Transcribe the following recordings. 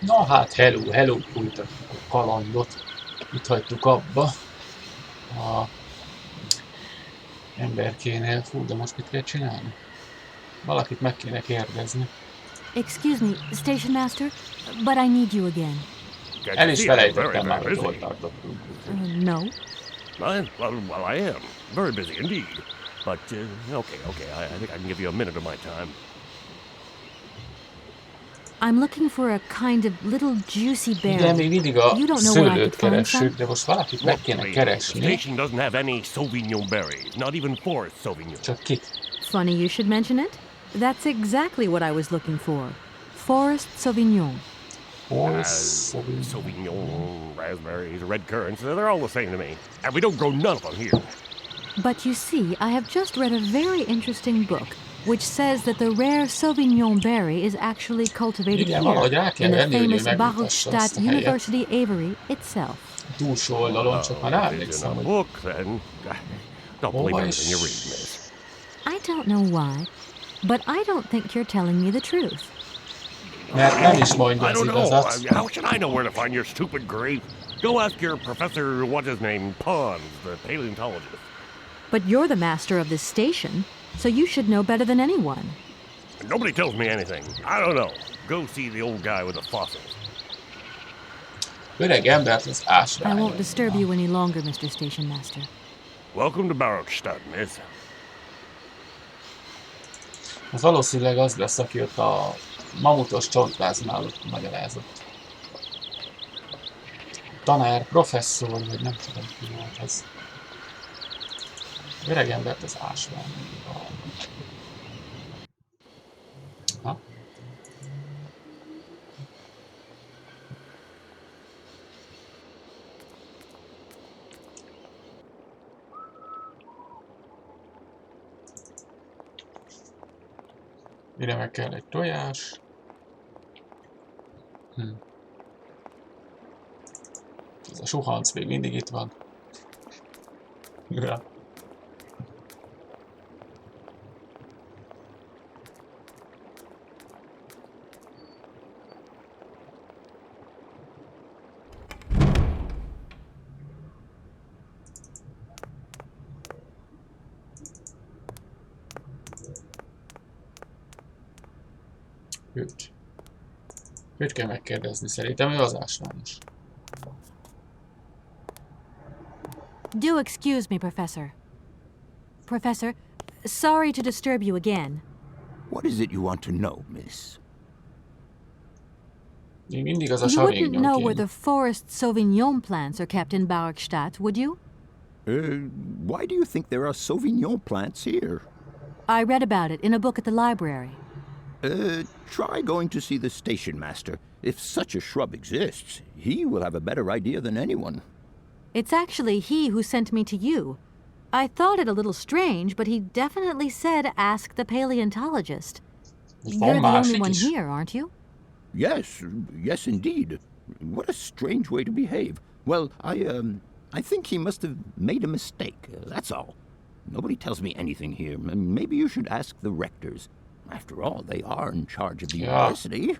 Na hát, hello, folytatjuk a kalandot. Itt hagytuk abba. A emberkénél. Fú, de most mit kell csinálni? Valakit meg kéne kérdezni. Excuse me, Station Master, but I need you again. El is felejtettem már, hogy hol tartottunk. No. Well, I am. Very busy indeed. But, okay, I think I can give you a minute of my time. I'm looking for a kind of little juicy berry. Igen, még mindig a You don't know where I szőlőt could find some? keressük, de most valakit meg kéne The keresni. station doesn't have any Sauvignon berries, not even forest Sauvignon. Csak kit? Funny you should mention it. That's exactly what I was looking for. Forest Sauvignon. Sauvignon, raspberries, red currants, they're all the same to me. And we don't grow none of them here. But you see, I have just read a very interesting book which says that the rare Sauvignon berry is actually cultivated Igen, here valahogy rá kell in the venni, hogy ő famous megmutassa Bachstadt azt a helyet. University Avery itself. Túlsó oldalon, csak már If it's in emlékszem, a hogy book, then don't believe Hova everything you is? read, miss. I don't know why, but I don't think you're telling me the truth. mert nem is mondja I az don't know. igazat. How should I know where to find your stupid grape? Go ask your professor, what's his name, Pons, the paleontologist. But you're the master of this station, so you should know better than anyone. Nobody tells me anything. I don't know. Go see the old guy with the fossils. Öreg embert az I ásvány. won't disturb you any longer, Mr. Station Master. Welcome to Barockstadt, miss. Az valószínűleg az lesz, aki ott a mamutos csontváznál ott magyarázott. Tanár, professzor, vagy nem tudom ki volt ez. Öreg embert az ásvány. Ha? Mire meg kell egy tojás. Ez a suhanc még mindig itt van. Ja. Őt kell megkérdezni, szerintem ő az ásványos. Do excuse me, Professor. Professor, sorry to disturb you again. What is it you want to know, miss? Még mindig az a You wouldn't savignon know where kéne. the forest Sauvignon plants are kept in Barockstadt, would you? Why do you think there are Sauvignon plants here? I read about it in a book at the library. Try going to see the station master. If such a shrub exists, he will have a better idea than anyone. It's actually he who sent me to you. I thought it a little strange, but he definitely said ask the paleontologist. You're the only one here, aren't you? Yes, indeed. What a strange way to behave. Well, I think he must have made a mistake, that's all. Nobody tells me anything here. Maybe you should ask the rectors. After all, they are in charge of the university.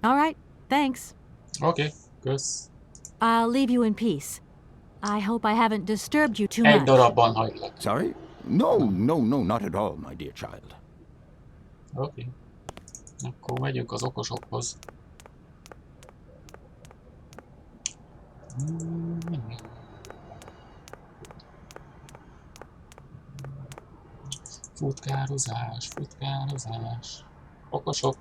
All right, thanks. Oké, kösz. I'll leave you in peace. I hope I haven't disturbed you too Egy much. darabban hagylak. Sorry? No, not at all, my dear child. Oké. Akkor megyünk az okosokhoz. Futkározás, futkározás. Okosok.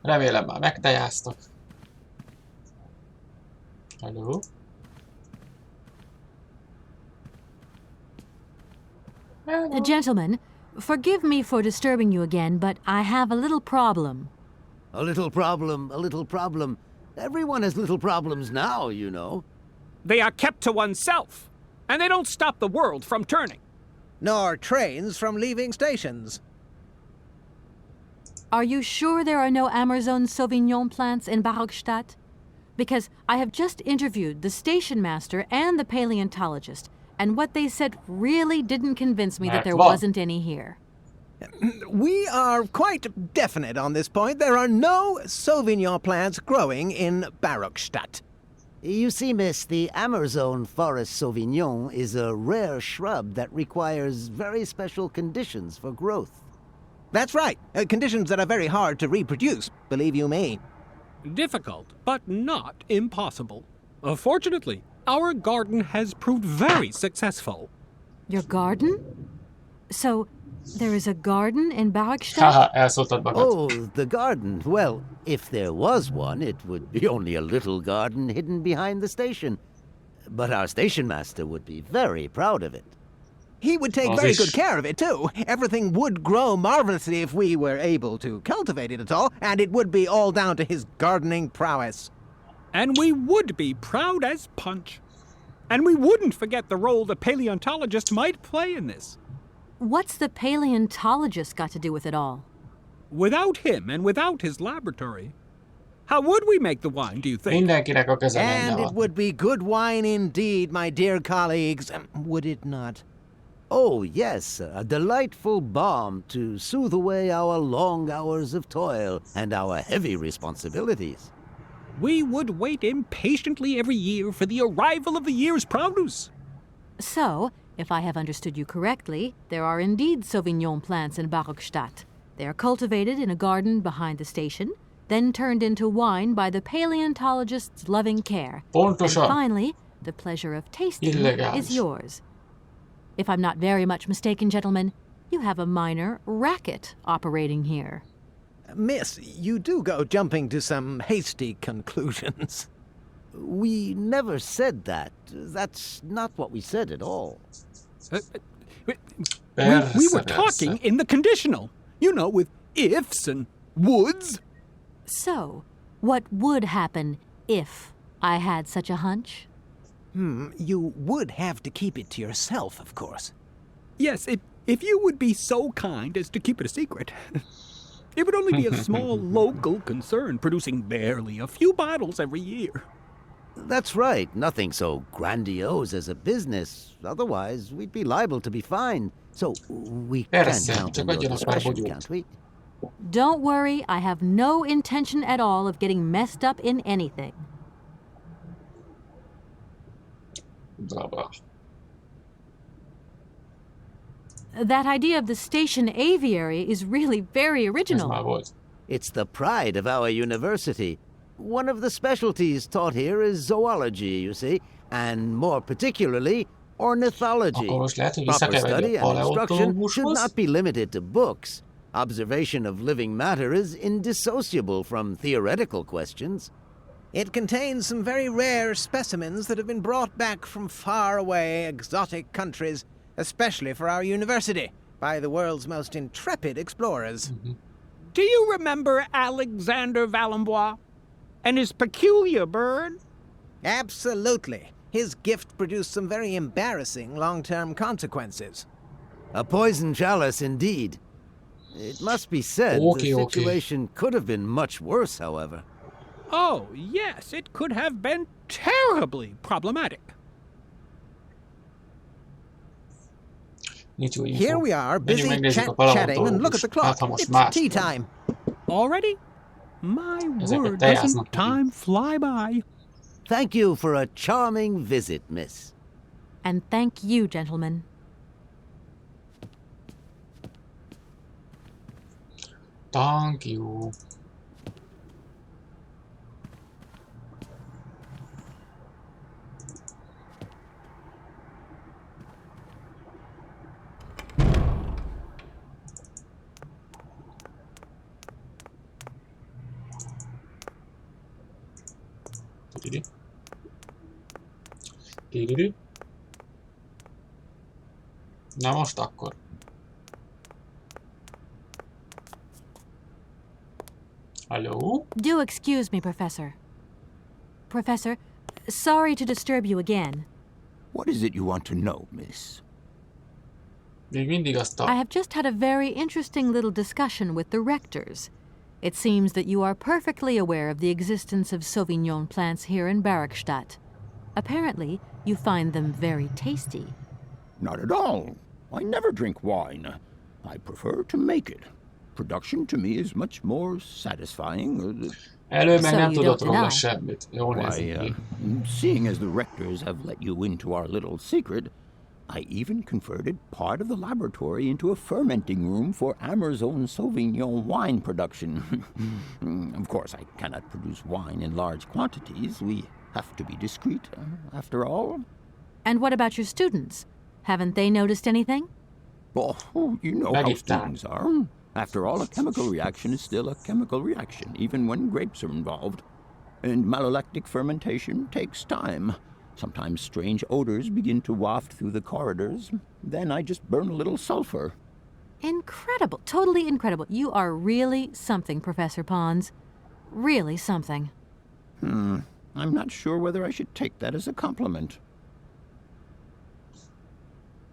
Remélem már megtejáztak. Hello? Gentlemen, forgive me for disturbing you again, but I have a little problem. A little problem. Everyone has little problems now, you know. They are kept to oneself, and they don't stop the world from turning. Nor trains from leaving stations. Are you sure there are no Amazon Sauvignon plants in Barockstadt? Because I have just interviewed the station master and the paleontologist, and what they said really didn't convince me that there wasn't any here. We are quite definite on this point. There are no Sauvignon plants growing in Barokstadt. You see, miss, the Amazon Forest Sauvignon is a rare shrub that requires very special conditions for growth. That's right. Conditions that are very hard to reproduce, believe you me. Difficult, but not impossible. Fortunately, our garden has proved very successful. Your garden? So, there is a garden in Barokstadt? Haha, elszóltad magad. Oh, the garden. Well, if there was one, it would be only a little garden hidden behind the station. But our station master would be very proud of it. He would take very good care of it, too. Everything would grow marvelously if we were able to cultivate it at all, and it would be all down to his gardening prowess. And we would be proud as punch. And we wouldn't forget the role the paleontologist might play in this. What's the paleontologist got to do with it all? Without him and without his laboratory, how would we make the wine, do you think? Mindenkinek a keze And benne it van. would be good wine indeed, my dear colleagues, would it not? Oh, yes, a delightful balm to soothe away our long hours of toil and our heavy responsibilities. We would wait impatiently every year for the arrival of the year's produce. So, if I have understood you correctly, there are indeed Sauvignon plants in Barokstadt. They are cultivated in a garden behind the station, then turned into wine by the paleontologist's loving care. And Pontosan. finally, the pleasure of tasting Illegális. is yours. If I'm not very much mistaken, gentlemen, you have a minor racket operating here. Miss, you do go jumping to some hasty conclusions. We never said that. That's not what we said at all. We Persze, were persze. talking in the conditional, you know, with ifs and woulds. So, what would happen if I had such a hunch? You would have to keep it to yourself, of course. Yes, if you would be so kind as to keep it a secret. It would only be a small local concern, producing barely a few bottles every year. That's right, nothing so grandiose as a business. Otherwise, we'd be liable to be fined. So, we can Persze, count csak on your adjanak már discretion, bogyót. can't we? Don't worry, I have no intention at all of getting messed up in anything. Bla, bla. That idea of the station aviary is really very Ez már original. volt. It's the pride of our university. One of the specialties taught here is zoology, you see, and more particularly, ornithology. Akkor most lehet, hogy vissza Proper kell venni study a and instruction should paleontológushoz. not be limited to books. Observation of living matter is indissociable from theoretical questions. It contains some very rare specimens that have been brought back from faraway exotic countries, especially for our university, by the world's most intrepid explorers. Do you remember Alexander Valenbois and his peculiar bird? Absolutely. His gift produced some very embarrassing long-term consequences. A poison chalice indeed. It must be said, Okay, the okay. situation could have been much worse, however. Oh, yes, it could have been terribly problematic. Nincs új info. Here we are, Menjünk busy megnézzük a chatting, and look at the paleontológust. clock. Hát, ha most It's más. tea time. Already? My Ezeket word, teljáznak doesn't time fly by? Thank you for a charming visit, miss. And thank you, gentlemen. Thank you. Tididi. Tididi. Na most akkor. Hello? Do excuse me, Professor. Professor, sorry to disturb you again. What is it you want to know, miss? Még mindig azt I a... have just had a very interesting little discussion with the rectors. It seems that you are perfectly aware of the existence of Sauvignon plants here in Barokstadt. Apparently, you find them very tasty. Not at all. I never drink wine. I prefer to make it. Production to me is much more satisfying. Elő meg So nem you tudott don't róla deny. semmit. Jól nézik Why, ki. seeing as the rectors have let you into our little secret, I even converted part of the laboratory into a fermenting room for Ammer's own Sauvignon wine production. Of course, I cannot produce wine in large quantities. We have to be discreet, after all. And what about your students? Haven't they noticed anything? Oh, you know how Megittem. students are. After all, a chemical reaction is still a chemical reaction, even when grapes are involved. And malolactic fermentation takes time. Sometimes strange odors begin to waft through the corridors. Then I just burn a little sulfur. Incredible. Totally incredible. You are really something, Professor Pons. Really something. I'm not sure whether I should take that as a compliment.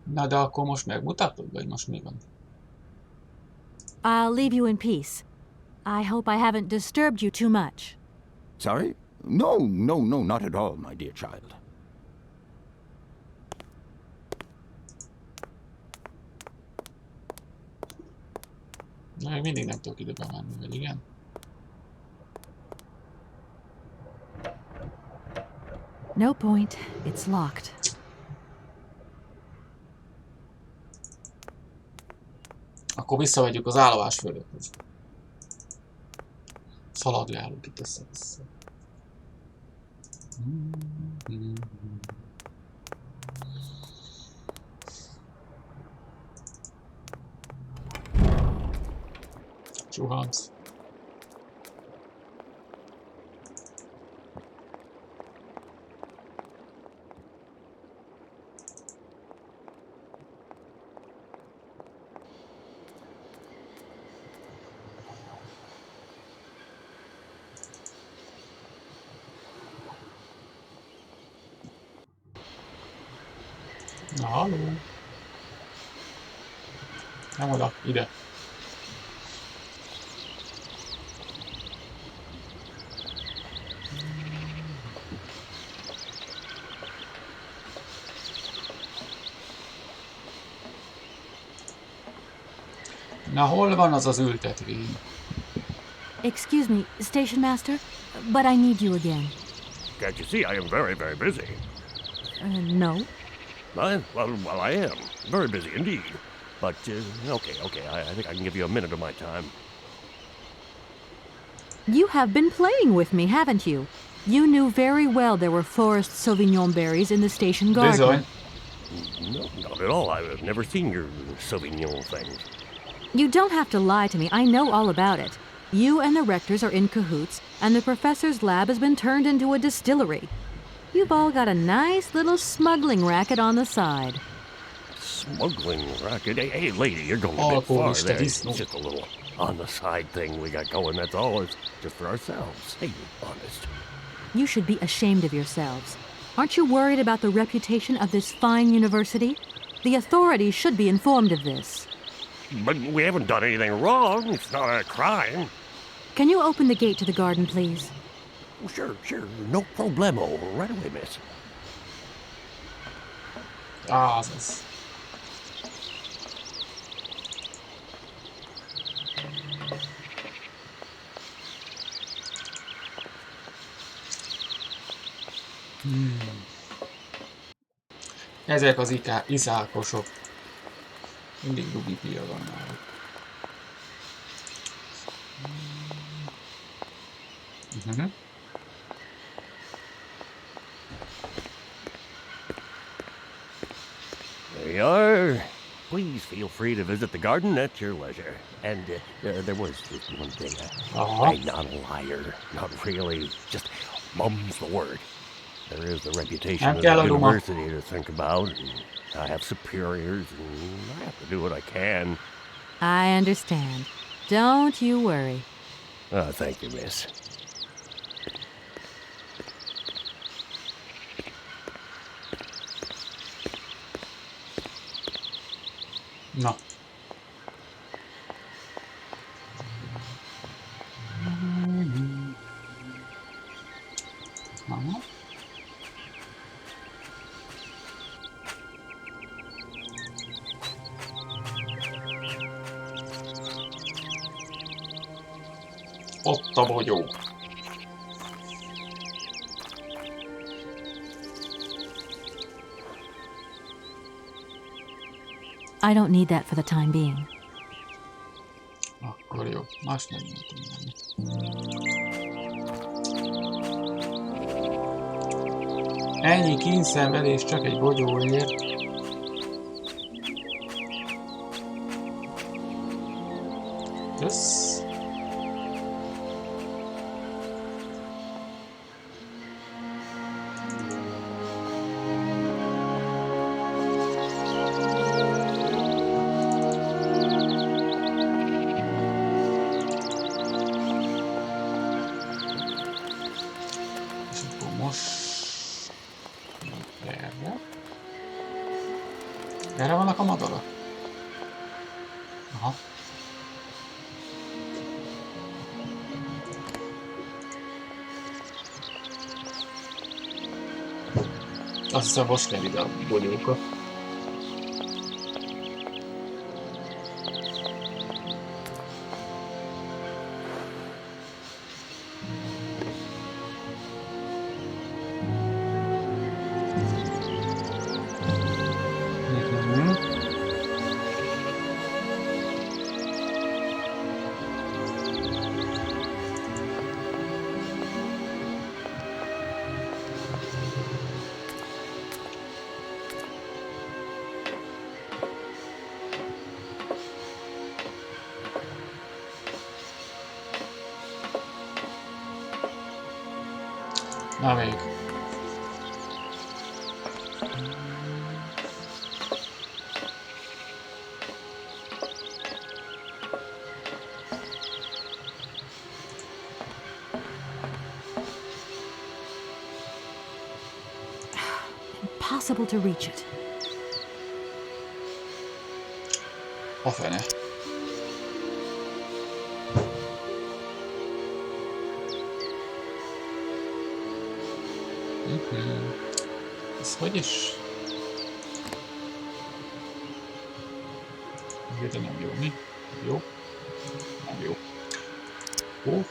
Na de akkor most megmutatod, vagy most mi van? I'll leave you in peace. I hope I haven't disturbed you too much. Sorry? No, not at all, my dear child. Na, még mindig nem tudok ide bemenni, vagy igen? No point. It's locked. Akkor visszamegyünk az állomásfőnökhöz. Szaladjálunk itt össze-vissza. Suhansz. Na, halló. Nem oda, ide. Na, hol van az az ültetvény? Excuse me, Station Master, but I need you again. Can't you see I am very, very busy? No. Well, I am. Very busy indeed. But, okay, I think I can give you a minute of my time. You have been playing with me, haven't you? You knew very well there were forest Sauvignon berries in the station garden. Bizony. No, not at all. I've never seen your Sauvignon things. You don't have to lie to me. I know all about it. You and the rectors are in cahoots, and the professor's lab has been turned into a distillery. You've all got a nice little smuggling racket on the side. Smuggling racket? Hey, lady, you're going a Oh, bit far Polish there. studies. It's just a little on-the-side thing we got going, that's all. It's just for ourselves. Hey, honest. You should be ashamed of yourselves. Aren't you worried about the reputation of this fine university? The authorities should be informed of this. But we haven't done anything wrong. It's not a crime. Can you open the gate to the garden, please? Oh, sure. No problemo. Right away, miss. Azaz. Ezek az iszákosok. Mindig dugipia van náluk. There you are. Please feel free to visit the garden at your leisure. And there was just one thing. I'm not a liar. Not really. Just mum's the word. There is the reputation of the university to think about. And I have superiors, and I have to do what I can. I understand. Don't you worry. Oh, thank you, miss. Na. Aha. Ott a bogyó. I don't need that for the time being. Akkor jó, más nem tudom menni. Ennyi kínszenvedés csak egy bogyóért. Kösz. Erre vannak a madarak? Aha. Azt hiszem, most kell ide a bogyókat. Na még. Impossible to reach it. A fene. Ez hogy is? De nem jó, mi? Jó? Nem jó. Hó.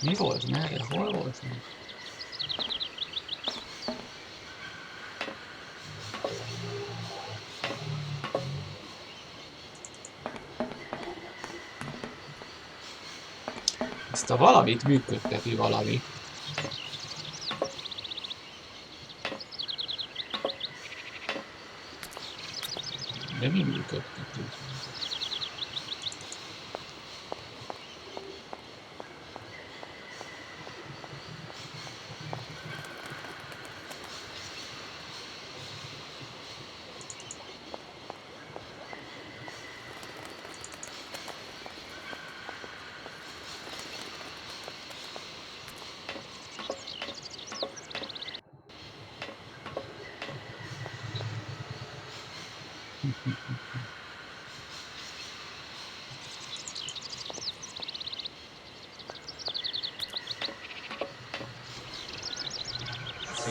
Mi volt? Merre? Hol volt? Ezt a valamit működteti valami. De mi működteti?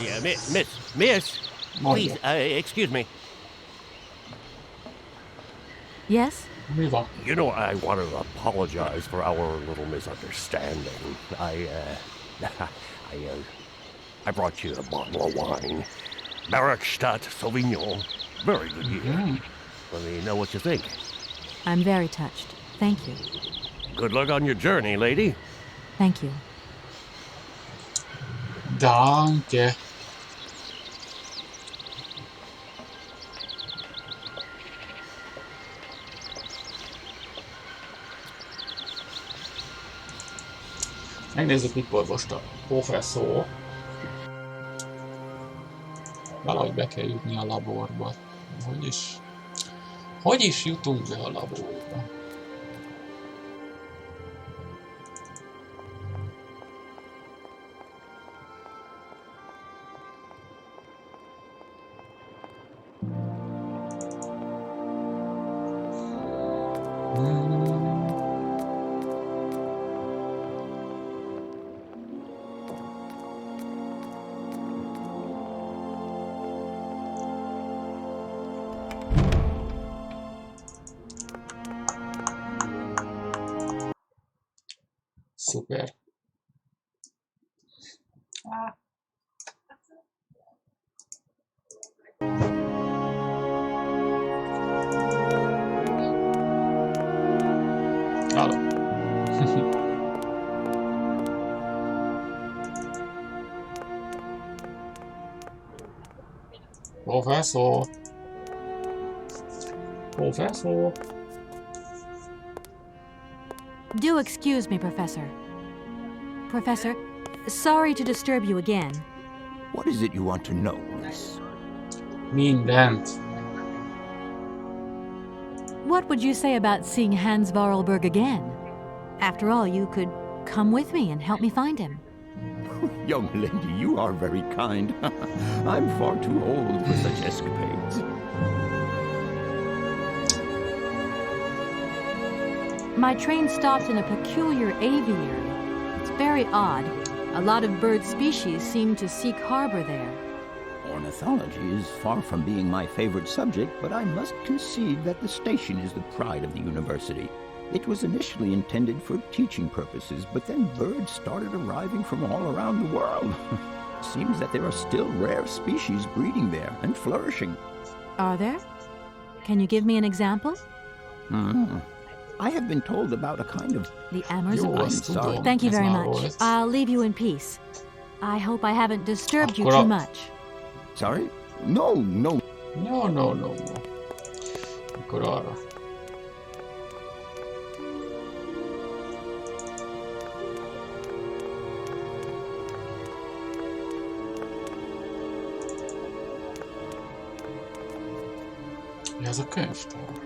Yeah, miss, please, excuse me. Yes? You know, I want to apologize for our little misunderstanding. I brought you a bottle of wine. Barrackstadt Sauvignon. Very good year. Let me know what you think. I'm very touched. Thank you. Good luck on your journey, lady. Thank you. Danke. Megnézzük, mikor most a professzor. Valahogy be kell jutni a laborba. Hogy is jutunk be a laborba? Szuper. Halló. Professor. Professor. Do excuse me, Professor. Professor, sorry to disturb you again. What is it you want to know, miss? Mindent. What would you say about seeing Hans Varlberg again? After all, you could come with me and help me find him. Young lady, you are very kind. I'm far too old for such escapades. My train stopped in a peculiar aviary. It's very odd. A lot of bird species seem to seek harbor there. Ornithology is far from being my favorite subject, but I must concede that the station is the pride of the university. It was initially intended for teaching purposes, but then birds started arriving from all around the world. Seems that there are still rare species breeding there and flourishing. Are there? Can you give me an example? I have been told about a kind of... The Amazon. Jó, I'm azt sorry. tudom. Thank you Ez very már much. volt. I'll leave you in peace. I hope I haven't disturbed you Akkor too a- much. Sorry? No. No. Akkor arra. Mi az a könyvtár?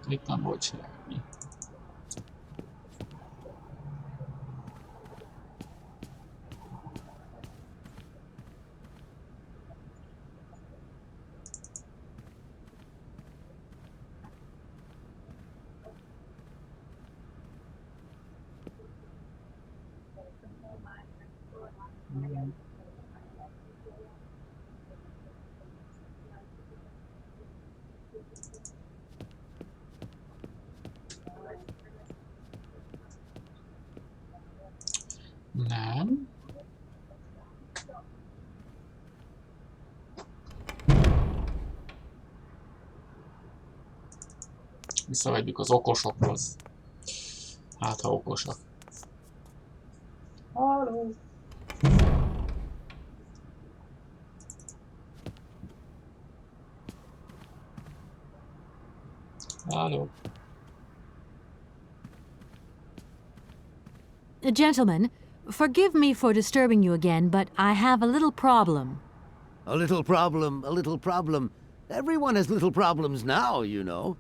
Itt nem volt semmi. Nem. Visszamegyünk az okosokhoz. Hát, ha okosak. Halló. Halló. Gentlemen, forgive me for disturbing you again, but I have a little problem. A little problem, a little problem. Everyone has little problems now, you know.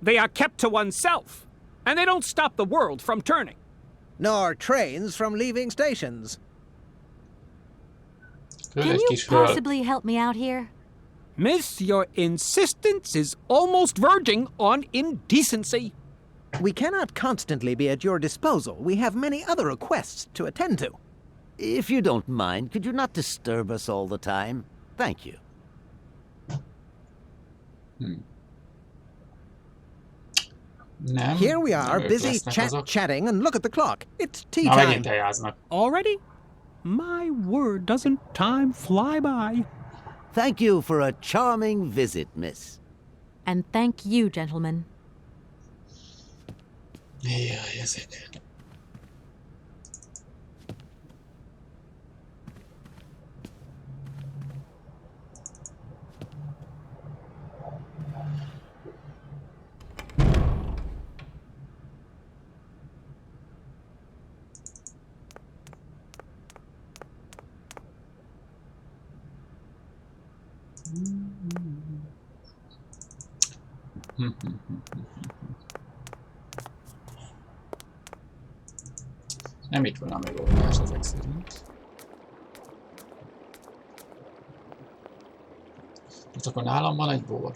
They are kept to oneself, and they don't stop the world from turning. Nor trains from leaving stations. Küld Can egy you kis föl. possibly help me out here? Miss, your insistence is almost verging on indecency. We cannot constantly be at your disposal. We have many other requests to attend to. If you don't mind, could you not disturb us all the time? Thank you. Nem. Here we nem are, ők busy lesznek azok. chatting, and look at the clock. It's tea Na, time. megint tejáznak. Already? My word, doesn't time fly by? Thank you for a charming visit, miss. And thank you, gentlemen. Jaj, ezek. Nem itt van a megoldás ezek szerint. Most akkor nálam van egy bor.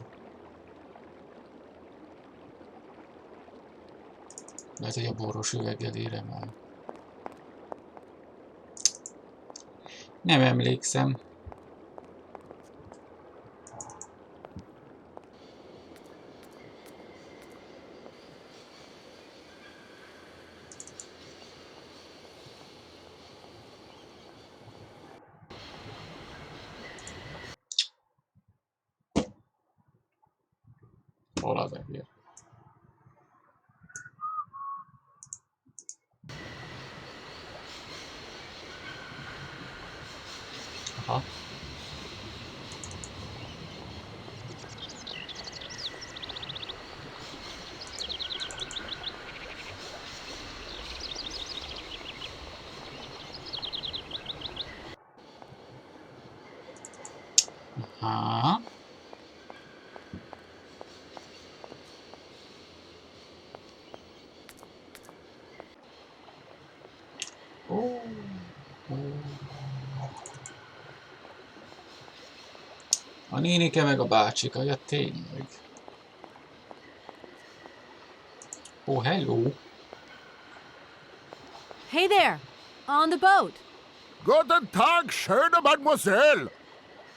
Lehet, hogy a boros üveggel érem el. Nem emlékszem. Hol az egér? Aha. Aha. A nénike meg a bácsika, ja tényleg. Oh, hello. Hey there, on the boat. Guten Tag, schöne Mademoiselle.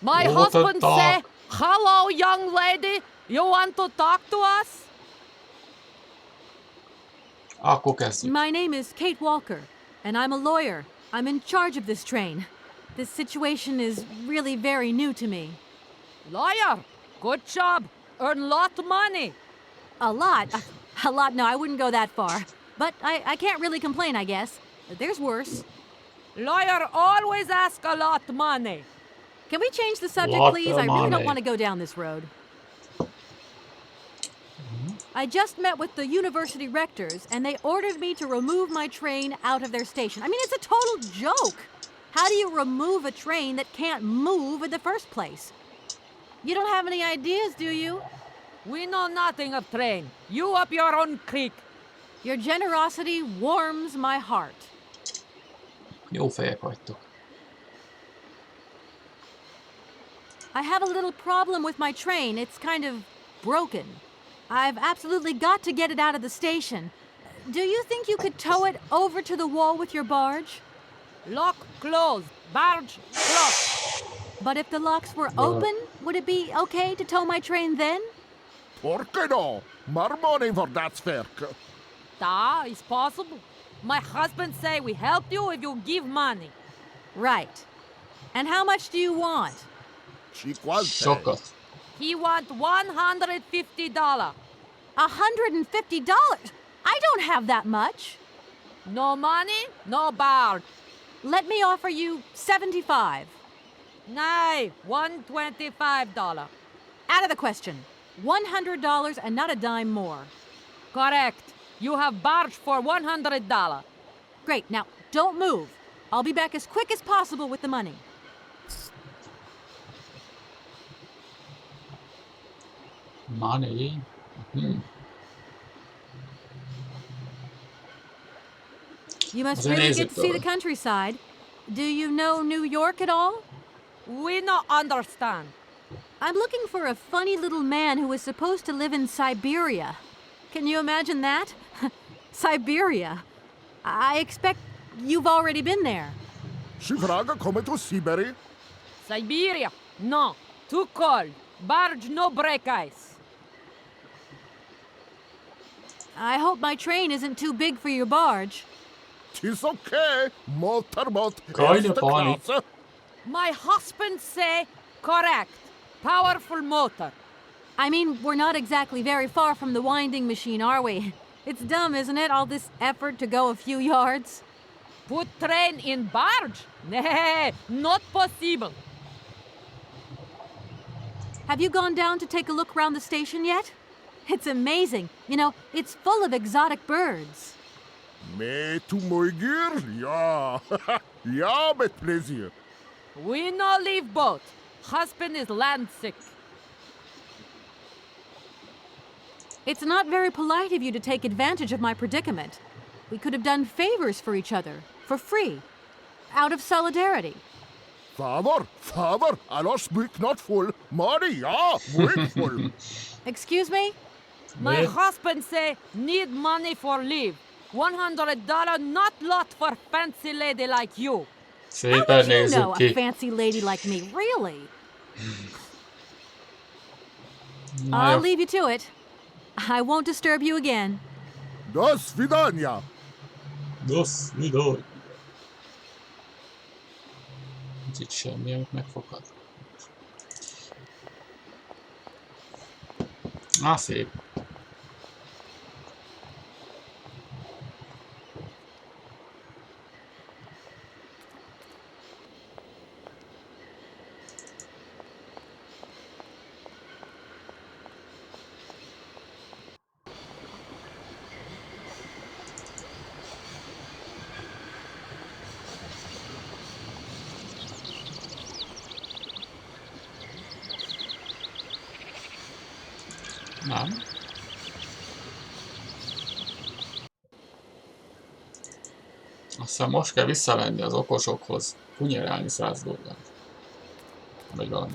My Guten husband Tag. say, hello, young lady. You want to talk to us? Akkor kezdjük. My name is Kate Walker, and I'm a lawyer. I'm in charge of this train. This situation is really very new to me. Lawyer, good job. Earn lot of money. A lot? A lot? No, I wouldn't go that far. But I can't really complain, I guess. There's worse. Lawyer always ask a lot of money. Can we change the subject, Lot please? of I really money. don't want to go down this road. I just met with the university rectors, and they ordered me to remove my train out of their station. I mean, it's a total joke. How do you remove a train that can't move in the first place? You don't have any ideas, do you? We know nothing of train. You up your own creek. Your generosity warms my heart. Jó fejek vagytok. I have a little problem with my train. It's kind of broken. I've absolutely got to get it out of the station. Do you think you could tow it over to the wall with your barge? Lock closed. Barge closed. But if the locks were open, would it be okay to tow my train then? Porke no? More money for that sverk. Da, it's possible. My husband say we help you if you give money. Right. And how much do you want? Sokat. He want $150. $150? I don't have that much. No money, no barge. Let me offer you $75. Nay, $125. Out of the question. $100 and not a dime more. Correct. You have barge for $100. Great. Now, don't move. I'll be back as quick as possible with the money. Money. You must Then really is get it, to see the though? countryside. Do you know New York at all? We not understand. I'm looking for a funny little man who is supposed to live in Syberia. Can you imagine that? Syberia. I expect you've already been there. Si vraga come to Syberia? Syberia? No. Too cold. Barge no break ice. I hope my train isn't too big for your barge. Tis okay. Motorboat. Kinda Erste funny. Klasse. My husband say correct. Powerful motor. I mean, we're not exactly very far from the winding machine, are we? It's dumb, isn't it, all this effort to go a few yards? Put train in barge? Nay, not possible. Have you gone down to take a look around the station yet? It's amazing. You know, it's full of exotic birds. Me to my gear? Ja. Ja, met plezier. We no leave boat. Husband is land sick. It's not very polite of you to take advantage of my predicament. We could have done favors for each other, for free, out of solidarity. Father, Allah speak not full. Money, ja, break full. Excuse me? My Yeah. husband say need money for leave. $100 not lot for fancy lady like you. How Szépen did you nézzük know a ki. fancy lady like me, really? Na I'll jó. leave you to it. I won't disturb you again. До свидания. Dosz, midor. Nincs itt semmi, amit megfoghat. Szép. Nem. Azt hiszem most kell visszamenni az okosokhoz, kunyerálni $100. Vagy valami.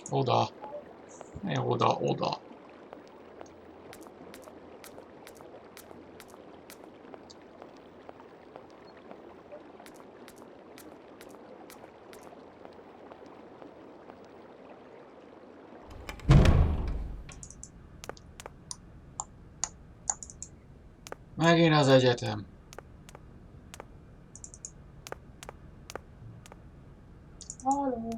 Oda. Oda. Megint az egyetem. Halló.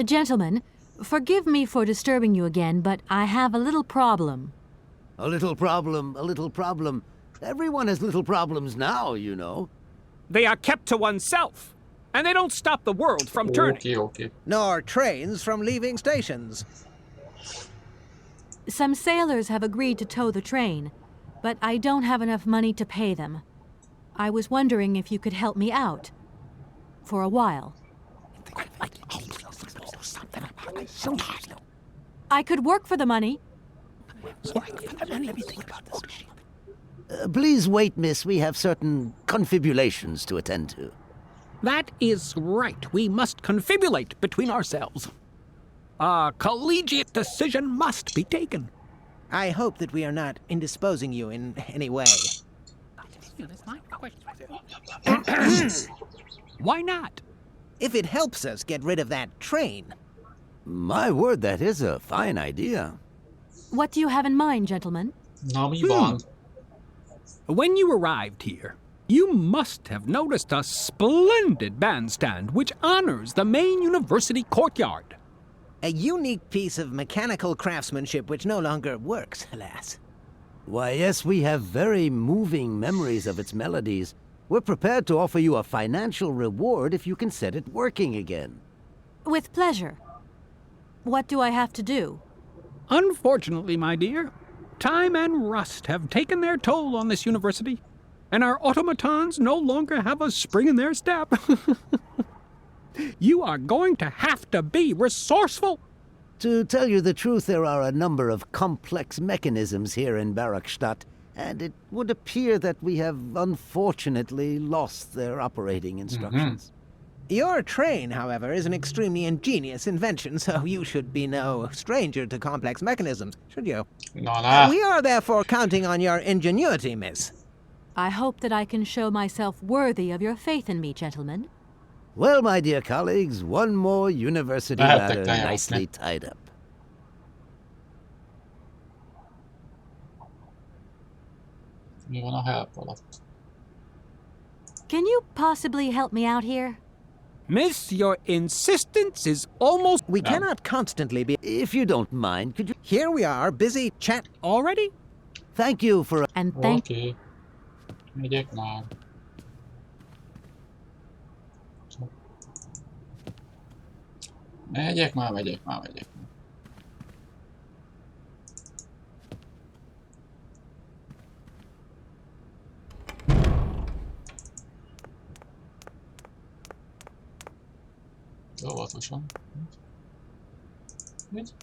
Gentlemen, forgive me for disturbing you again, but I have a little problem. A little problem, a little problem. Everyone has little problems now, you know. They are kept to oneself, and they don't stop the world from turning. Okay. Nor trains from leaving stations. Some sailors have agreed to tow the train, but I don't have enough money to pay them. I was wondering if you could help me out. For a while. I could work for the money. Please wait, miss. We have certain confibulations to attend to. That is right. We must confibulate between ourselves. A collegiate decision must be taken. I hope that we are not indisposing you in any way. Why not? If it helps us get rid of that train. My word, that is a fine idea. What do you have in mind, gentlemen? Na, mi van? When you arrived here, you must have noticed a splendid bandstand which honors the main university courtyard. A unique piece of mechanical craftsmanship which no longer works, alas. Why, yes, we have very moving memories of its melodies. We're prepared to offer you a financial reward if you can set it working again. With pleasure. What do I have to do? Unfortunately, my dear, time and rust have taken their toll on this university, and our automatons no longer have a spring in their step. You are going to have to be resourceful. To tell you the truth, there are a number of complex mechanisms here in Barakstadt, and it would appear that we have unfortunately lost their operating instructions. Your train, however, is an extremely ingenious invention, so you should be no stranger to complex mechanisms, should you? Na. We are therefore counting on your ingenuity, miss. I hope that I can show myself worthy of your faith in me, gentlemen. Well, my dear colleagues, one more university matter nicely tied up. Mi van a help alatt? Can you possibly help me out here? Miss, your insistence is almost... We cannot constantly be... If you don't mind, could you... Here we are, busy chat... Already? Thank you for... And thank... Oké. Megyek már. Megyek már. óvatosan. Így.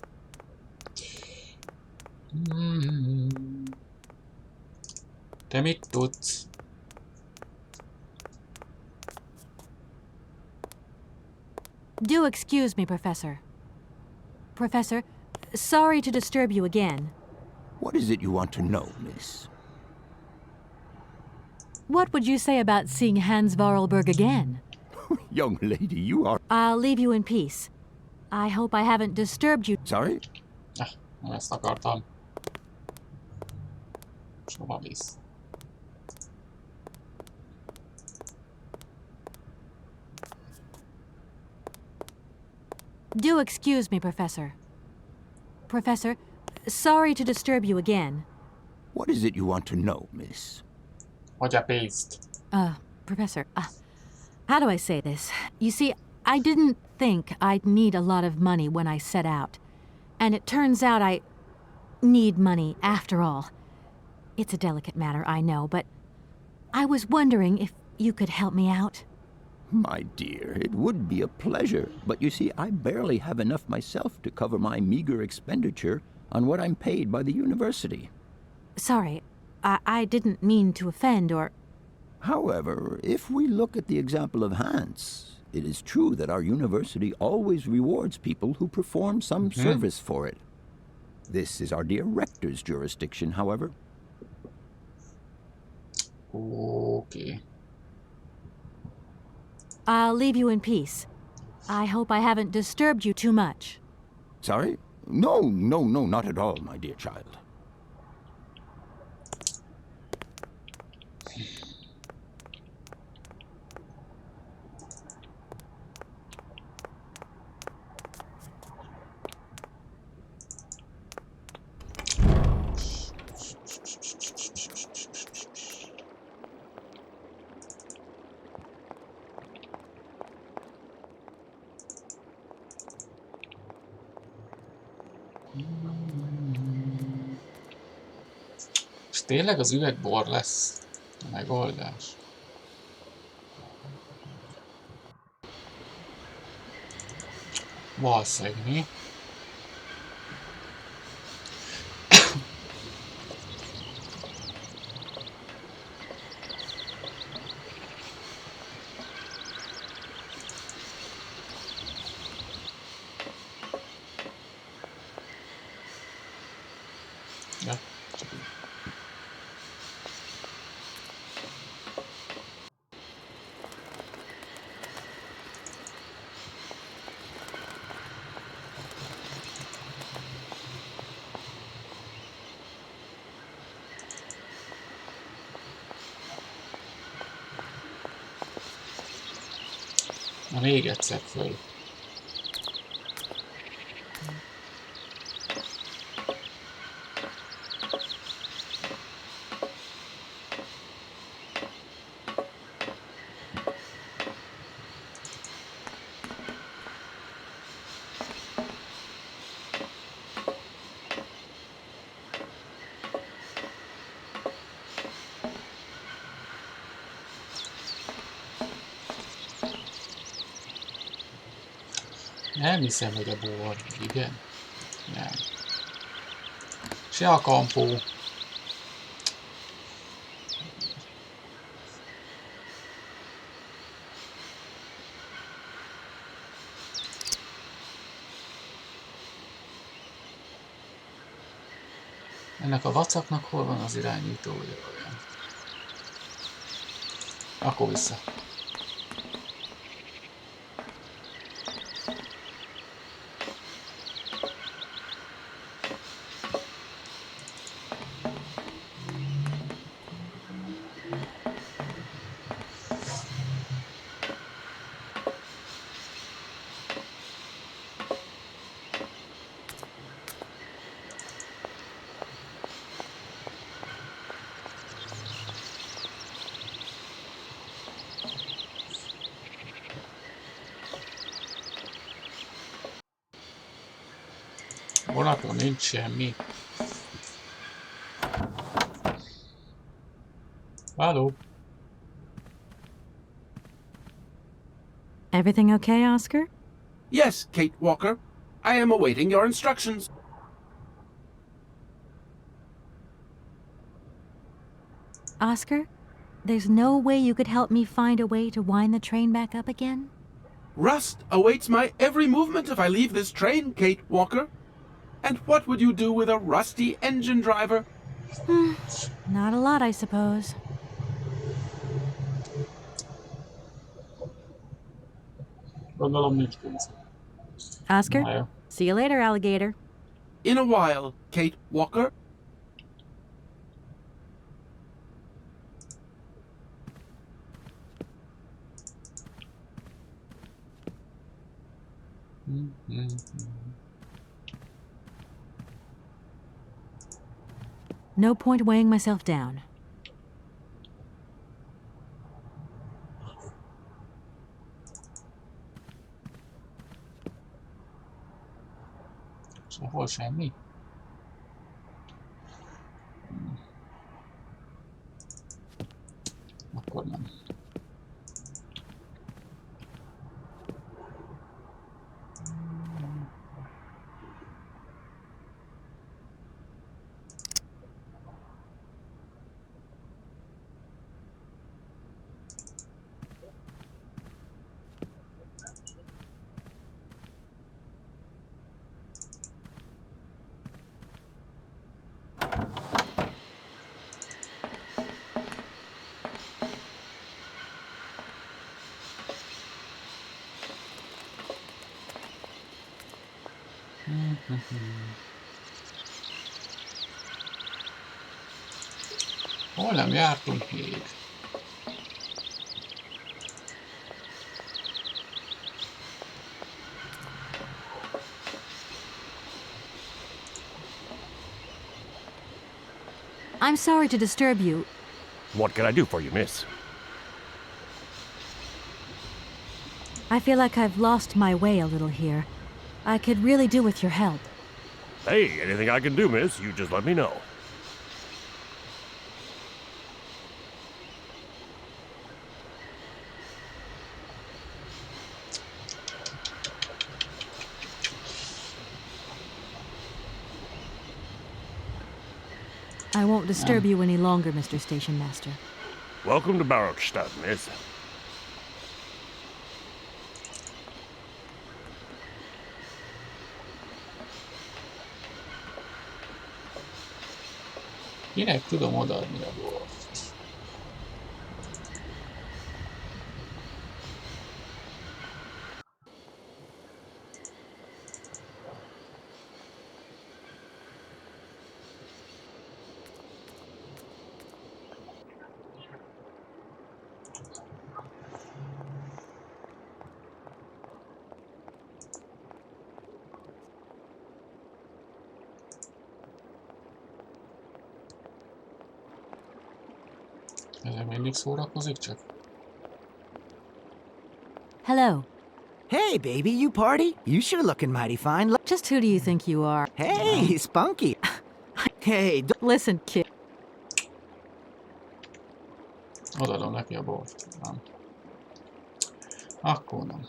Te mit tudsz? Do excuse me, Professor. Professor, sorry to disturb you again. What is it you want to know, miss? What would you say about seeing Hans Varlberg again? Young lady, you are... I'll leave you in peace. I hope I haven't disturbed you. Sorry? Nem ezt akartam. És hova visz? Do excuse me, Professor. Professor, sorry to disturb you again. What is it you want to know, miss? Hogy a pénzt? Professor, how do I say this? You see, I didn't think I'd need a lot of money when I set out. And it turns out I need money after all. It's a delicate matter, I know, but I was wondering if you could help me out. My dear, it would be a pleasure, but you see, I barely have enough myself to cover my meager expenditure on what I'm paid by the university. Sorry, I didn't mean to offend or... However, if we look at the example of Hans, it is true that our university always rewards people who perform some service for it. This is our dear rector's jurisdiction, however. Okay. I'll leave you in peace. I hope I haven't disturbed you too much. Sorry? No, not at all, my dear child. És tényleg az üvegbor lesz a megoldás? Valószínűleg mi? Ja, csak így. Na még egyszer föl. Nem hiszem, hogy a bor. Igen? Nem. Se a kampó. Ennek a vacaknak hol van az irányítója? Akkor vissza. Vonaton nincs semmi. Hello. Everything okay, Oscar? Yes, Kate Walker. I am awaiting your instructions. Oscar, there's no way you could help me find a way to wind the train back up again? Rust awaits my every movement if I leave this train, Kate Walker. And what would you do with a rusty engine driver? Not a lot, I suppose. Gondolom nincs pénz. Oscar, Na jó. see you later, alligator. In a while, Kate Walker. No point weighing myself down. Sehol semmi? Akkor nem. Hol nem jártunk még? I'm sorry to disturb you. What can I do for you, miss? I feel like I've lost my way a little here. I could really do with your help. Hey, anything I can do, miss, you just let me know. I won't disturb you any longer, Mr. Station Master. Welcome to Barrockstadt, miss. Kinek tudom odaadni a bort? Ezzel mindig szórakozik csak? Hello. Hey, baby, you party? You sure looking mighty fine. Just who do you think you are? Hey, Spunky. Hey, Listen, kid. Odaadom neki a bort. Nem. Akkor nem.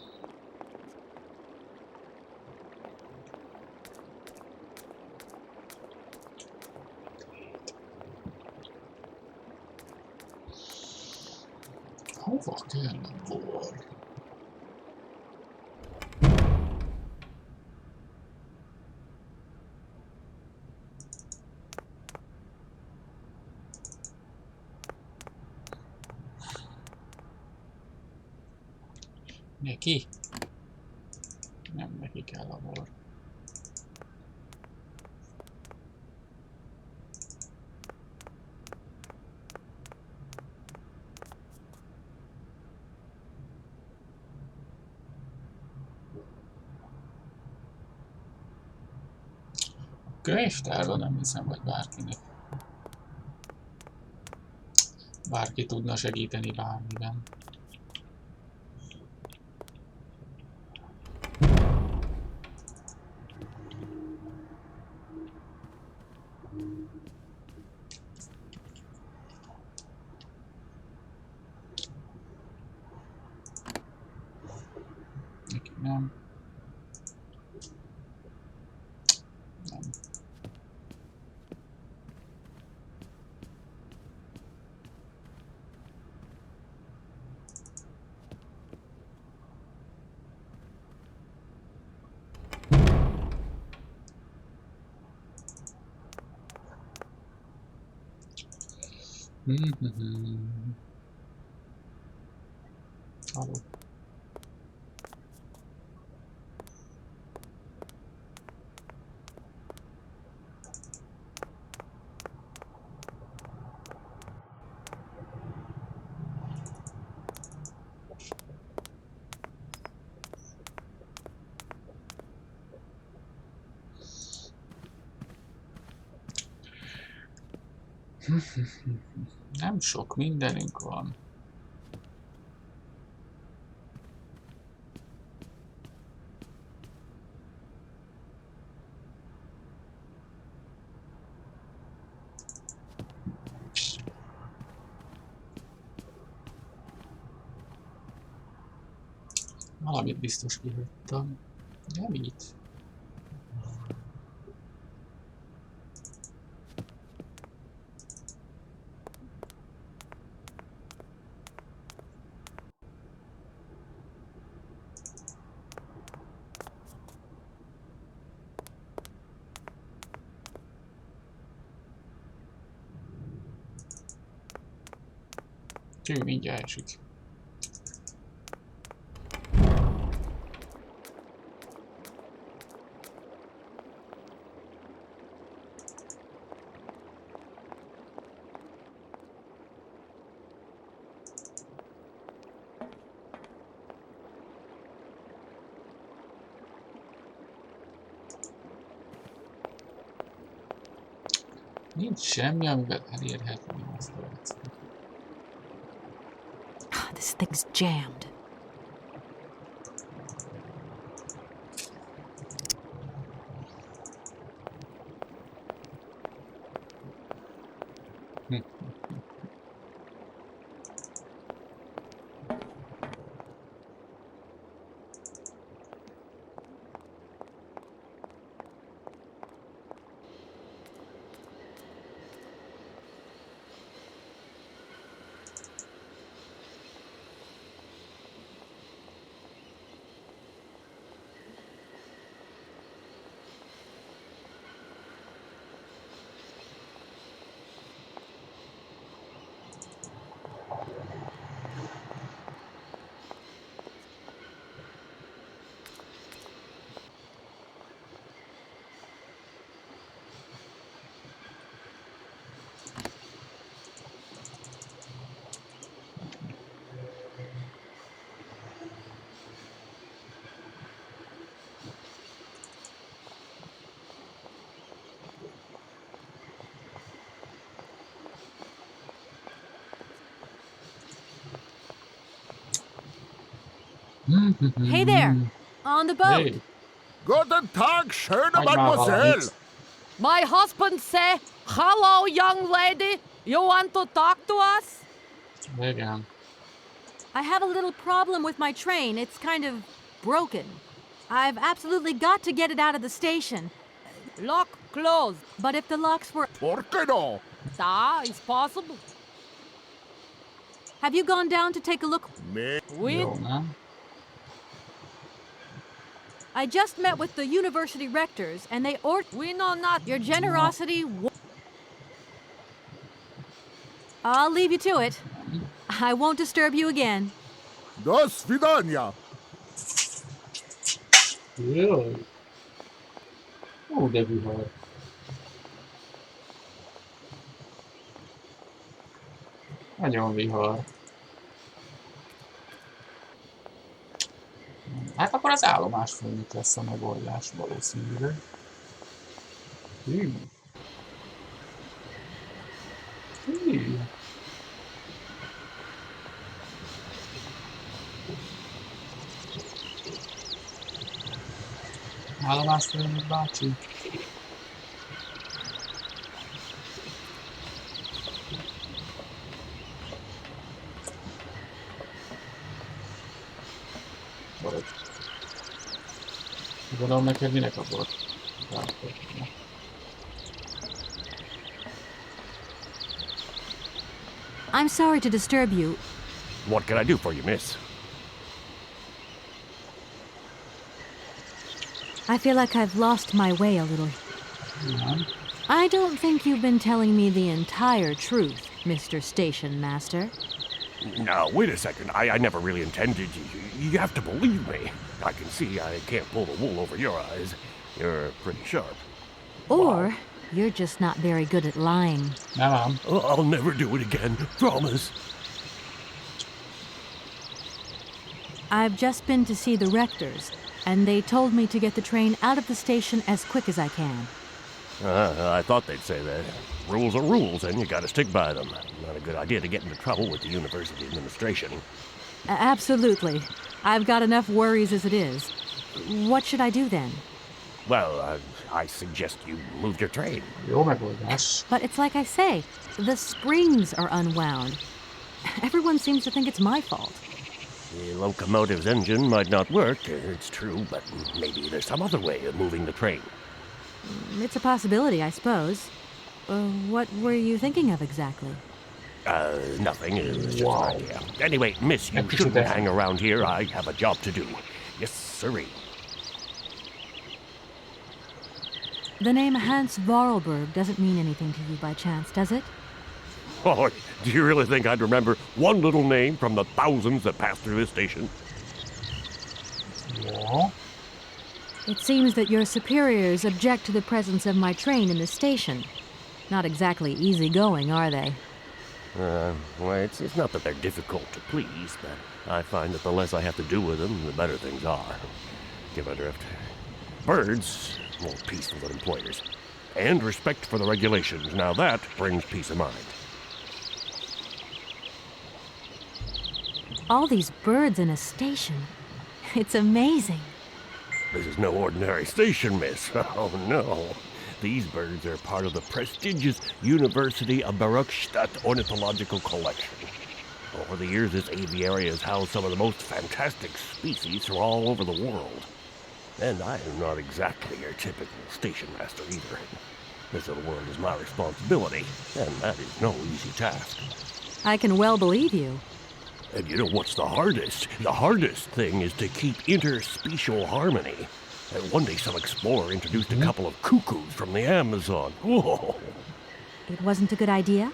Hova kell a bor? Neki? Nem neki kell a bor. Könyvtárban nem hiszem, hogy bárkinek. Bárki tudna segíteni bármiben. Neki nem. Halló. Nem sok mindenünk van. Valamit biztos kihagytam. Nem így. Mindjárt esik. Nincs semmi, amivel elérhetném ezt a lecet. This thing's jammed. Hey there, on the boat. Hey. Guten Tag, schöne Mademoiselle. My husband say, hello, young lady. You want to talk to us? Igen. I have a little problem with my train. It's kind of broken. I've absolutely got to get it out of the station. Lock closed. But if the locks were... ¿Por qué no? It's possible. Have you gone down to take a look? Jó, nem? I just met with the university rectors, and they We know not. Your generosity... I'll leave you to it. I won't disturb you again. До свидания. Jaj. Ó, de vihar. Nagyon vihar. Hát akkor az állomásfőnök lesz a megoldás valószínűleg. Hű. Hű. Állomásfőnök bácsi. Gondolom neked minek akarod? I'm sorry to disturb you. What can I do for you, miss? I feel like I've lost my way a little. Yeah. I don't think you've been telling me the entire truth. Mr. Station Master. Now, wait a second. I never really intended you have to believe me. I can see I can't pull the wool over your eyes. You're pretty sharp. Or you're just not very good at lying. Nem. I'll never do it again. Promise. I've just been to see the rectors, and they told me to get the train out of the station as quick as I can. I thought they'd say that. Rules are rules, and you gotta stick by them. Not a good idea to get into trouble with the university administration. Absolutely. I've got enough worries as it is. What should I do then? Well, I suggest you move your train. Jó megoldás. But it's like I say, the springs are unwound. Everyone seems to think it's my fault. The locomotive's engine might not work, it's true, but maybe there's some other way of moving the train. It's a possibility, I suppose. What were you thinking of exactly? Nothing. It was just an idea. Anyway, miss, you shouldn't hang around here. I have a job to do. Yes, sirree. The name Hans Vorarlberg doesn't mean anything to you by chance, does it? Oh, do you really think I'd remember one little name from the thousands that pass through this station? Yeah. It seems that your superiors object to the presence of my train in the station. Not exactly easygoing, are they? Well, it's not that they're difficult to please, but I find that the less I have to do with them, the better things are. Give a drift. Birds, more peaceful than employers. And respect for the regulations. Now that brings peace of mind. All these birds in a station. It's amazing. This is no ordinary station, miss. Oh, no. These birds are part of the prestigious University of Barokstadt Ornithological Collection. Over the years, this aviary has housed some of the most fantastic species from all over the world. And I am not exactly your typical station master either. This little world is my responsibility, and that is no easy task. I can well believe you. And you know what's the hardest? The hardest thing is to keep interspecial harmony. And one day some explorer introduced a couple of cuckoos from the Amazon. Whoa! It wasn't a good idea?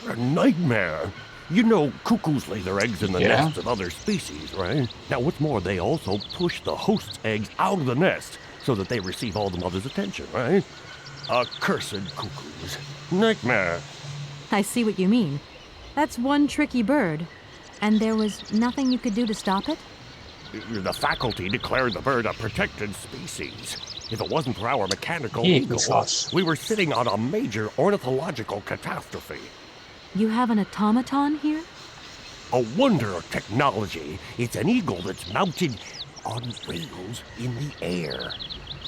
A nightmare. You know, cuckoos lay their eggs in the nests of other species, right? Now, what's more, they also push the host's eggs out of the nest so that they receive all the mother's attention, right? Accursed cuckoos. Nightmare. I see what you mean. That's one tricky bird. And there was nothing you could do to stop it? The faculty declared the bird a protected species. If it wasn't for our mechanical eagle, we were sitting on a major ornithological catastrophe. You have an automaton here? A wonder of technology. It's an eagle that's mounted on rails in the air.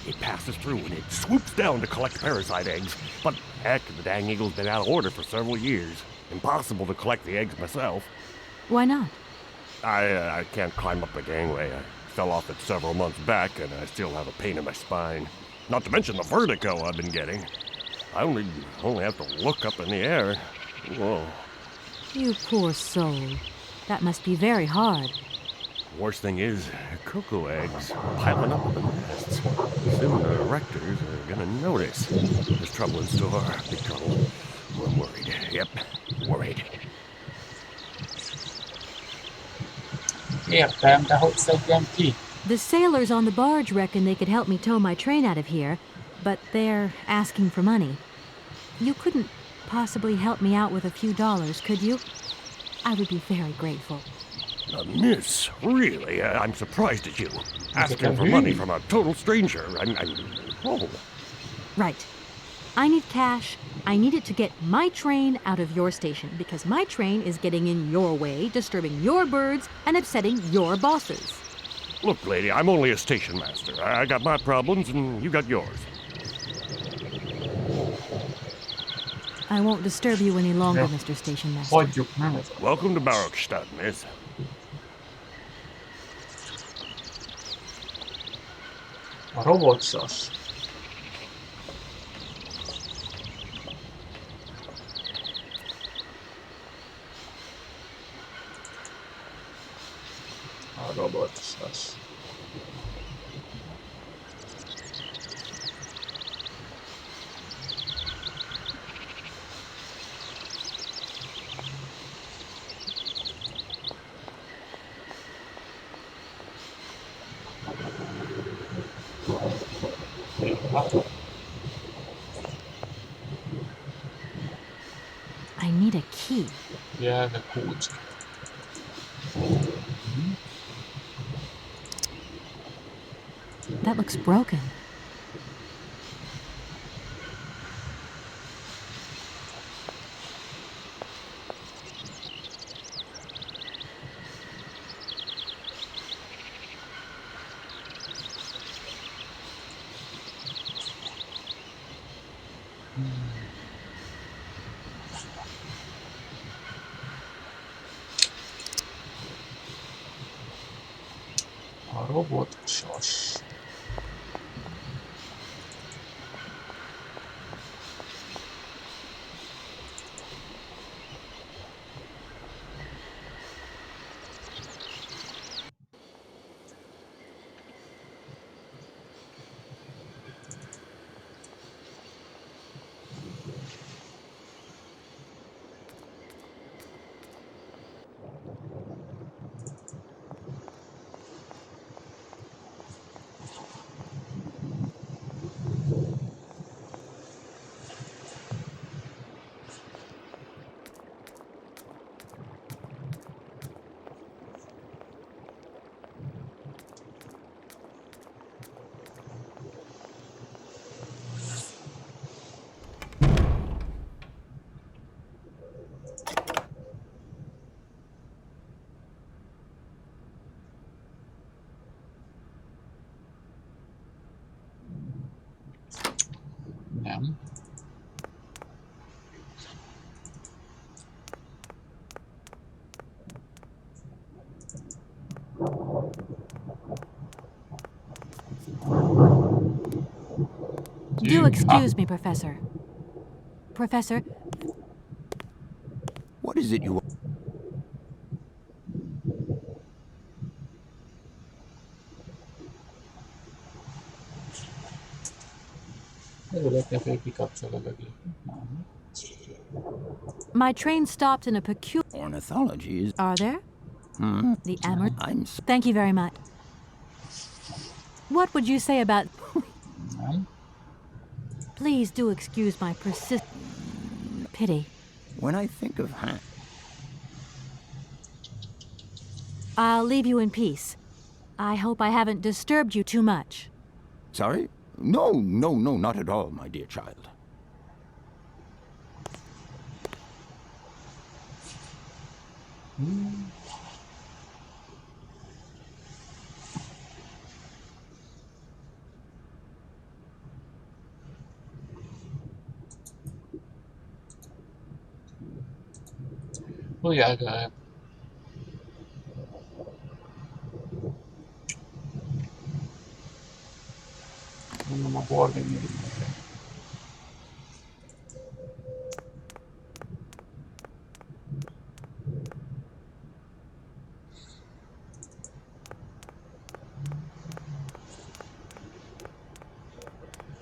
It passes through and it swoops down to collect parasite eggs. But heck, the dang eagle's been out of order for several years. Impossible to collect the eggs myself. Why not? I can't climb up the gangway. I fell off it several months back, and I still have a pain in my spine. Not to mention the vertigo I've been getting. I only have to look up in the air. Whoa. You poor soul. That must be very hard. Worst thing is, cuckoo eggs are piling up in the nests. Soon the rectors are gonna notice. There's trouble in store. Big trouble. I'm worried. Yep, worried. Értem, de hogy szedjem ki? The sailors on the barge reckon they could help me tow my train out of here, but they're asking for money. You couldn't possibly help me out with a few dollars, could you? I would be very grateful. Miss, really? I'm surprised at you. Asking for money from a total stranger. Oh. Right. I need cash. I need it to get my train out of your station because my train is getting in your way, disturbing your birds, and upsetting your bosses. Look, lady, I'm only a station master. I got my problems and you got yours. I won't disturb you any longer, Mr. Station Master. Welcome to Barokstadt, miss. A robotsas. A robotsas. I need a key. Yeah, the code. That looks broken. A robot sas. Nem. Do excuse me, Professor. Professor, What is it you want? Örülök, hogy kikapcsolod a gépet. my train stopped in a peculiar... Ornithology is... Are there? The Amher... I'm... Thank you very much. What would you say about... Please do excuse my pity. When I think of I'll leave you in peace. I hope I haven't disturbed you too much. Sorry? No, not at all, my dear child. Oh yeah, I I'm a boarding.